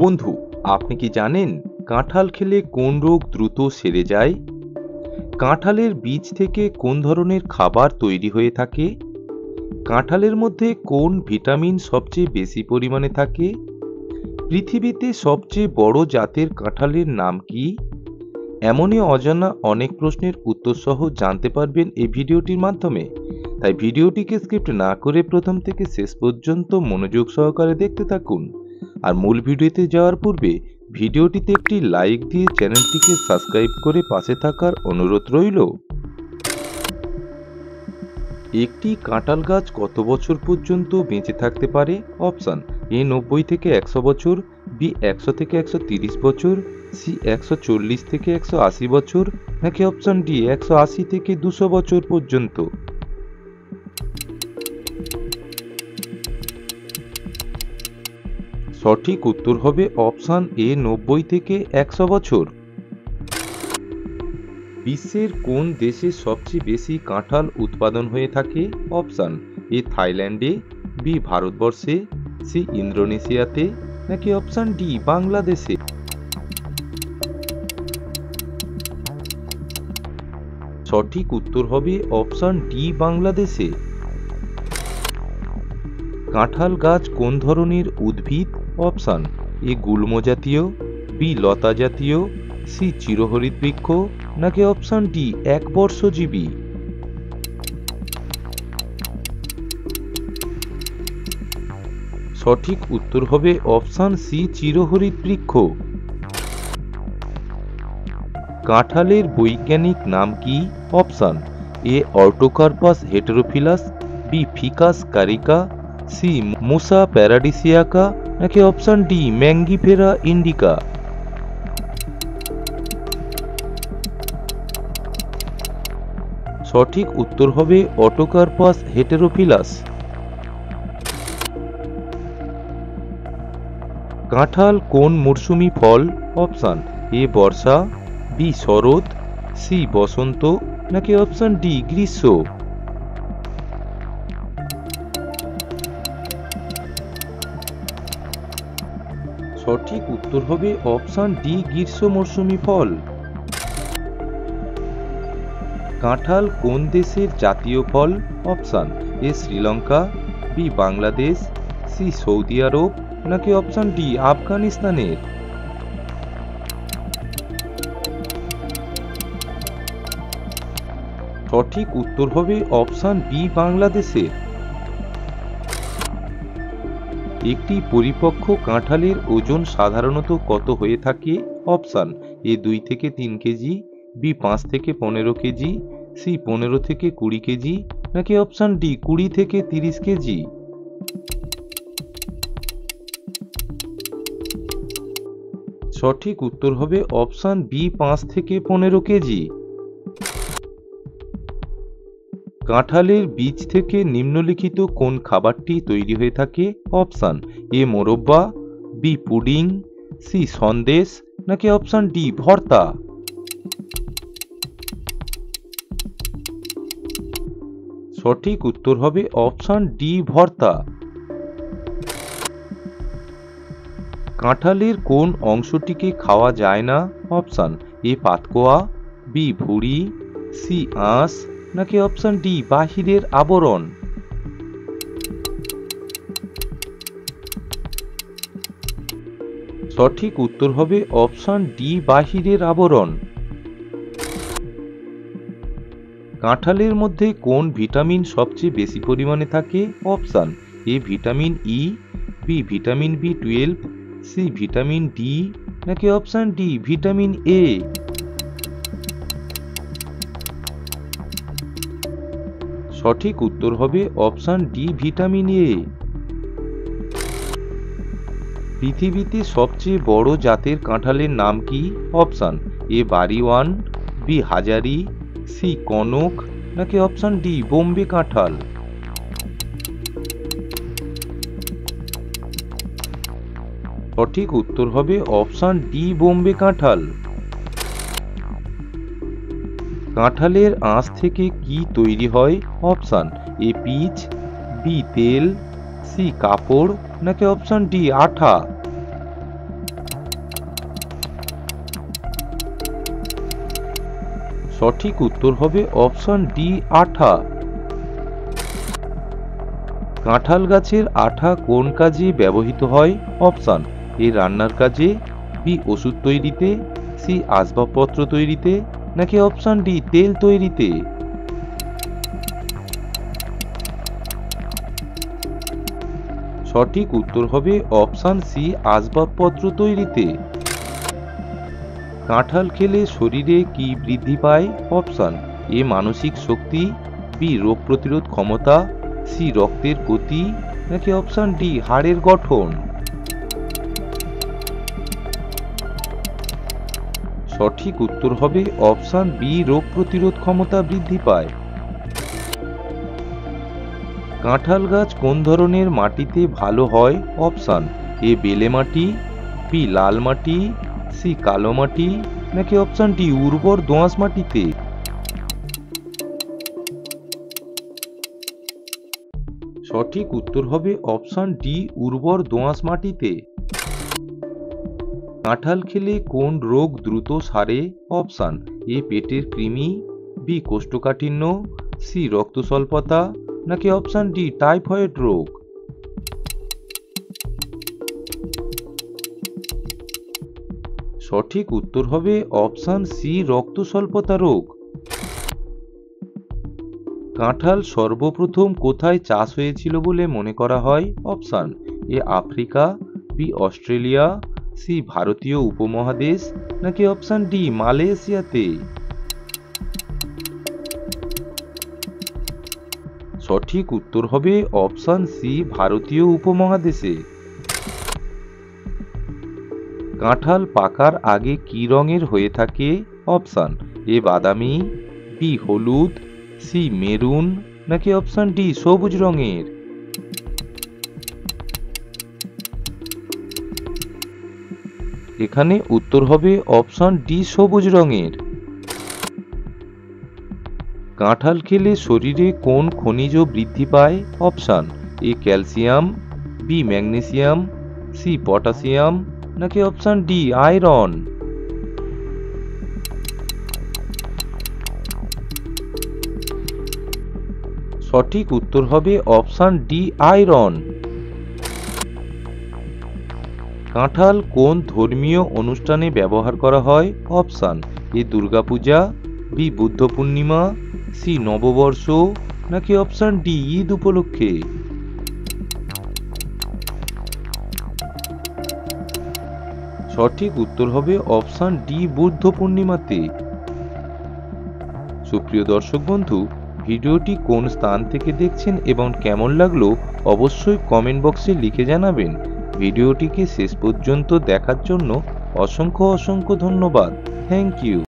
বন্ধু, আপনি কি জানেন কাঁঠাল খেলে কোন রোগ দ্রুত সেরে যায়? কাঁঠালের বীজ থেকে কোন ধরনের খাবার তৈরি হয়ে থাকে? কাঁঠালের মধ্যে কোন ভিটামিন সবচেয়ে বেশি পরিমাণে থাকে? পৃথিবীতে সবচেয়ে বড় জাতের কাঁঠালের নাম কি? এমনই অজানা অনেক প্রশ্নের উত্তর সহ জানতে পারবেন এই ভিডিওটির মাধ্যমে। তাই ভিডিওটিকে স্কিপ না করে প্রথম থেকে শেষ পর্যন্ত মনোযোগ সহকারে দেখতে থাকুন। আর মূল ভিডিওতে যাওয়ার পূর্বে ভিডিওটিতে একটি লাইক দিয়ে চ্যানেলটিকে সাবস্ক্রাইব করে পাশে থাকার অনুরোধ রইল। একটি কাঁঠাল গাছ কত বছর পর্যন্ত বেঁচে থাকতে পারে? অপশান: এ 90 থেকে 100 বছর, বি 100 থেকে 130 বছর, সি 140 থেকে 180 বছর, নাকি অপশান ডি 180 থেকে 200 বছর পর্যন্ত। সঠিক উত্তর হবে অপশান এ 90 থেকে 100 বছর। বিশ্বের কোন দেশে সবচেয়ে বেশি কাঁঠাল উৎপাদন হয়ে থাকে? অপশান: এ থাইল্যান্ডে, বি ভারতবর্ষে, সি ইন্দোনেশিয়াতে, নাকি অপশান ডি বাংলাদেশে। সঠিক উত্তর হবে অপশান ডি বাংলাদেশে। কাঁঠাল গাছ কোন ধরনের উদ্ভিদ? অপশান: এ গুল্ম জাতীয়, বি লতা জাতীয়, সি চিরহরিৎবৃক্ষ, নাকি অপশান ডি একবর্ষজীবী। সঠিক উত্তর হবে অপশান সি চিরহরিৎবৃক্ষ। কাঁঠালের বৈজ্ঞানিক নাম কি? অপশান: এ অর্টোকার্পাস হেটেরোফিলাস, বি ফিকাস কারিকা, সি মুসা প্যারাডিসিয়াকা, নাকি অপশান ডি ম্যাঙ্গিফেরা ইন্ডিকা। সঠিক উত্তর হবে অর্টোকার্পাস হেটেরোফিলাস। কাঁঠাল কোন মরশুমি ফল? অপশান: এ বর্ষা, বি শরৎ, সি বসন্ত, নাকি অপশান ডি গ্রীষ্ম। সঠিক উত্তর হবে অপশান ডি গ্রীষ্ম মরশুমি ফল। কাঁঠাল কোন দেশের জাতীয় ফল? Option: A Sri Lanka, B Bangladesh, C Saudi Arab, নাকি অপশান ডি আফগানিস্তানের। সঠিক উত্তর হবে অপশান বি বাংলাদেশের। একটি পরিপক্ক কাঁঠালের ওজন সাধারণত কত হয়ে থাকে? অপশান: এ 2 থেকে 3 কেজি, বি 5 থেকে 15 কেজি, সি 15 থেকে 20 কেজি, নাকি অপশান ডি 20 থেকে 30 কেজি। সঠিক উত্তর হবে অপশান বি 5 থেকে 15 কেজি। কাঁঠালের বীজ থেকে নিম্নলিখিত কোন খাবারটি তৈরি হয়ে থাকে? অপশান: এ মোরব্বা, বি পুডিং, সি সন্দেশ, নাকি অপশান ডি ভর্তা। সঠিক উত্তর হবে অপশান ডি ভর্তা। কাঁঠালের কোন অংশটিকে খাওয়া যায় না? অপশান: এ পাতকোয়া, বি ভুঁড়ি, সি আঁশ, নাকি অপশান ডি বাহিরের আবরণ। সঠিক উত্তর হবে অপশান ডি বাহিরের আবরণ। কাঁঠালের মধ্যে কোন ভিটামিন সবচেয়ে বেশি পরিমাণে থাকে? Option: A vitamin E, B vitamin বি12, সি ভিটামিন ডি, নাকি অপশান ডি ভিটামিন এ। সঠিক উত্তর হবে অপশান ডি ভিটামিন এ। পৃথিবীতে সবচেয়ে বড় জাতের কাঁঠালের নাম কি? অপশান: এ বাড়িওয়ান, বি হাজারি, সি কনক, নাকি অপশান ডি বোম্বে কাঁঠাল। সঠিক উত্তর হবে অপশান ডি বোম্বে কাঁঠাল। কাঁঠালের আঁশ থেকে কি তৈরি হয়? অপশান: এ পিচ, বি তেল, সি কাপড়, নাকি অপশান ডি আঠা। সঠিক উত্তর হবে অপশন ডি আঠা। কাঁঠাল গাছের আঠা কোন কাজে ব্যবহৃত হয়? অপশন এ রান্নার কাজে, বি ওষুধ তৈরিতে, সি আসবাবপত্র তৈরিতে, নাকি অপশন ডি তেল তৈরিতে। সঠিক উত্তর হবে অপশন সি আসবাবপত্র তৈরিতে। কাঁঠাল খেলে শরীরে কি বৃদ্ধি পায়? অপশন এ মানসিক শক্তি, বি রোগ প্রতিরোধ ক্ষমতা, সি রক্তের গতি, নাকি অপশন ডি হাড়ের গঠন। সঠিক উত্তর হবে অপশন বি রোগ প্রতিরোধ ক্ষমতা বৃদ্ধি পায়। কাঁঠাল গাছ কোন ধরনের মাটিতে ভালো হয়? অপশন এ বেলে মাটি, বি লাল মাটি, সি কালো মাটি, নাকি অপশন ডি উর্বর দোআঁশ মাটিতে। সঠিক উত্তর হবে অপশন ডি উর্বর দোআঁশ মাটিতে। কাঁঠাল খেলে কোন রোগ দ্রুত সারে? অপশন এ পেটের কৃমি, বি কোষ্ঠকাঠিন্য, সি রক্ত স্বল্পতা, নাকি অপশন ডি টাইফয়েড রোগ। সঠিক উত্তর হবে অপশন সি রক্ত স্বল্পতা রোগ। কাঁঠাল সর্বপ্রথম কোথায় চাষ হয়েছিল বলে মনে করা হয়? Option A Africa, B Australia, C ভারতীয় উপমহাদেশ, নাকি অপশন ডি মালয়েশিয়াতে। সঠিক উত্তর হবে অপশন সি ভারতীয় উপমহাদেশে। কাঁঠাল পাকার আগে কি রঙের হয়ে থাকে? অপশন এ বাদামি, বি হলুদ, সি মেরুন, নাকি অপশন ডি সবুজ রঙের। এখানে উত্তর হবে অপশন ডি সবুজ রঙের। কাঁঠাল খেলে শরীরে কোন খনিজ বৃদ্ধি পায়? Option A calcium, B magnesium, C potassium, নাকি অপশন ডি আয়রন। সঠিক উত্তর হবে অপশন ডি আয়রন। কাঁঠাল কোন ধর্মীয় অনুষ্ঠানে ব্যবহার করা হয়? Option A Durga Puja, B Buddha Purnima, C Nababarsha, নাকি অপশন ডি ঈদ উপলক্ষে। সঠিক উত্তর হবে অপশন ডি বুদ্ধ পূর্ণিমাতে। সুপ্রিয় দর্শক বন্ধু, ভিডিওটি কোন স্থান থেকে দেখছেন এবং কেমন লাগলো অবশ্যই কমেন্ট বক্সে লিখে জানাবেন। ভিডিওটিকে শেষ পর্যন্ত দেখার জন্য অসংখ্য ধন্যবাদ। Thank you.